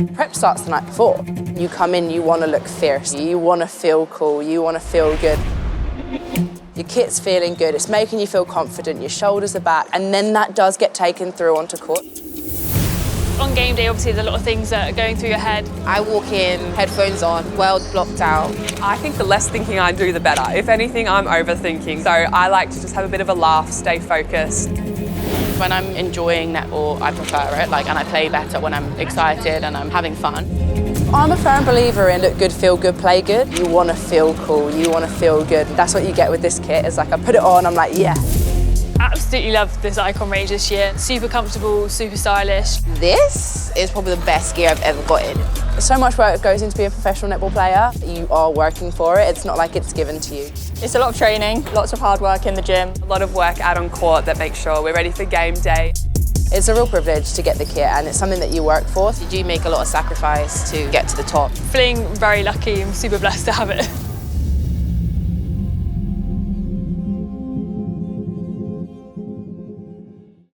Prep starts the night before. You come in, you want to look fierce, you want to feel cool, you want to feel good. Your kit's feeling good, it's making you feel confident, your shoulders are back, and then that does get taken through onto court. On game day, obviously, there's a lot of things that are going through your head. I walk in, headphones on, world blocked out. I think the less thinking I do, the better. If anything, I'm overthinking. So I like to just have a bit of a laugh, stay focused. When I'm enjoying netball, I prefer it, and I play better when I'm excited and I'm having fun. I'm a firm believer in look good, feel good, play good. You want to feel cool, you want to feel good. That's what you get with this kit. It's like I put it on, I'm like, yeah. Absolutely love this Icon range this year. Super comfortable, super stylish. This is probably the best gear I've ever gotten. So much work goes into being a professional netball player. You are working for it. It's not like it's given to you. It's a lot of training, lots of hard work in the gym. A lot of work out on court that makes sure we're ready for game day. It's a real privilege to get the kit, and it's something that you work for. You do make a lot of sacrifice to get to the top. Feeling very lucky and super blessed to have it.